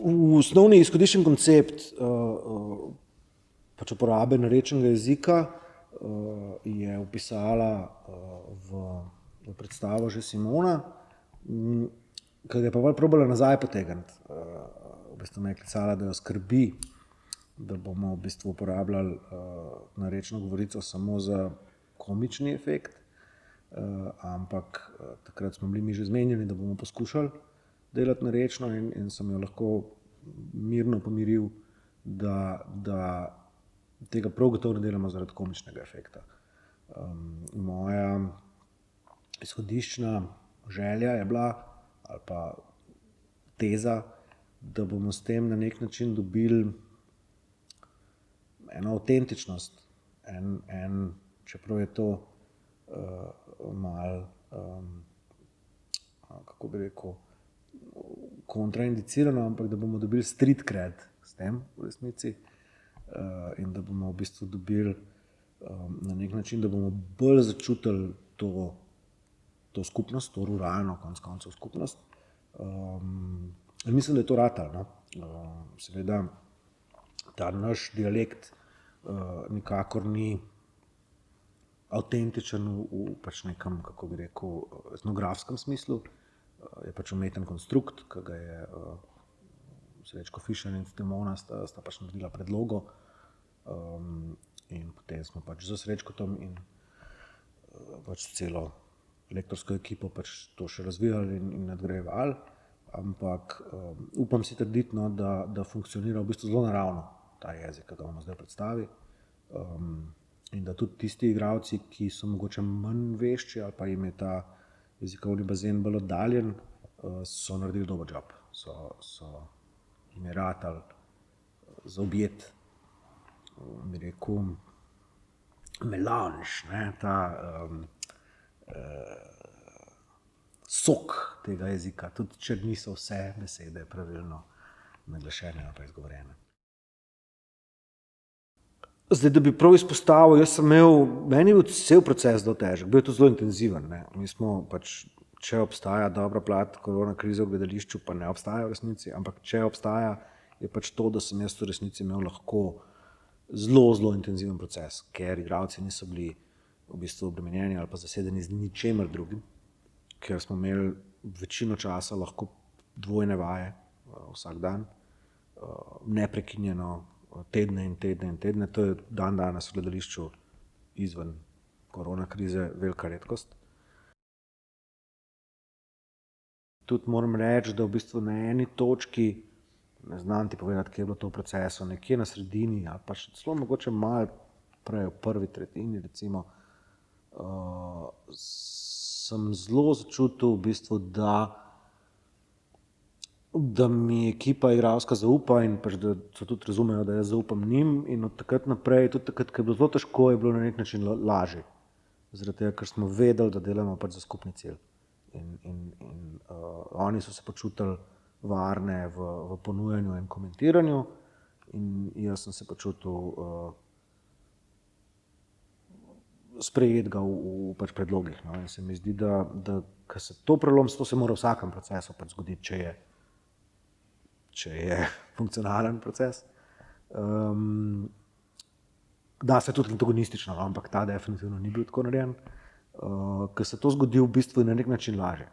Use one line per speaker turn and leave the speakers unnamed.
V osnovni izhodiščen koncept pač uporabe narečnega jezika je opisala v predstavo že Simona, ki je pa bolj probala nazaj potegniti. V bistvu me je klicala, da jo skrbi, da bomo v bistvu uporabljali narečno govorico samo za komični efekt, ampak takrat smo bili mi že zmenjeni, da bomo poskušali delati narečno in sem jo lahko mirno pomiril, da tega prav gotovo ne delamo zaradi komičnega efekta. Moja izhodiščna želja je bila, ali pa teza, da bomo s tem na nek način dobili eno avtentičnost, čeprav je to malo, kako bi rekel, kontraindicirano, ampak da bomo dobili street cred s tem v resnici in da bomo v bistvu dobili na nek način, da bomo bolj začutili to skupnost, to ruralno konec koncev skupnost. In mislim, da je to ratalo, no. Seveda ta naš dialekt nikakor ni avtentičen v pač nekem, kako bi rekel, etnografskem smislu. Je pač umeten konstrukt, ki ga je Srečko Fišer in Simona sta pač naredila predlogo in potem smo pač z Srečkotom in pač celo lektorsko ekipo pač to še razvijali in nadgrajevali, ampak upam si trditi, no, da funkcionira v bistvu zelo naravno ta jezik, ki ga bomo zdaj predstavili. In da tudi tisti igralci, ki so mogoče manj vešči ali pa jim je ta jezikovni bazen bolj oddaljen, so naredili dober job. Jim je ratalo zaobjeti, bi rekel, melanž, ne, ta sok tega jezika, tudi če niso vse besede pravilno naglašene ali pa izgovorjene. Zdaj, da bi prav izpostavil, meni je bil cel proces zelo težek, bil je to zelo intenziven, ne. Mi smo pač, če obstaja dobra plat korona krize v gledališču, pa ne obstaja v resnici, ampak če obstaja, je pač to, da sem jaz v resnici imel lahko zelo intenziven proces, ker igralci niso bili v bistvu obremenjeni ali pa zasedeni z ničemer drugim, ker smo imeli večino časa lahko dvojne vaje vsak dan, neprekinjeno tedne in tedne. To je dan danes v gledališču izven korona krize velika redkost. Tudi moram reči, da v bistvu na eni točki, ne znam ti povedati, kje je bilo to v procesu, nekje na sredini ali pa še celo mogoče malo prej, v prvi tretjini recimo, sem zelo začutil v bistvu, da mi ekipa igralska zaupa in pač, da so tudi razumejo, da jaz zaupam njim in od takrat naprej, tudi takrat, ko je bilo zelo težko, je bilo na nek način lažje. Zaradi tega, ker smo vedeli, da delamo pač za skupni cilj. In oni so se počutili varne v ponujanju in komentiranju in jaz sem se počutil sprejetega v pač predlogih, no. In se mi zdi, da ko se to prelomi, to se mora v vsakem procesu pač zgoditi, če je funkcionalen proces. Da se tudi antagonistično, ampak ta definitivno ni bil tako narejen. Ko se to zgodi, v bistvu je na nek način lažje.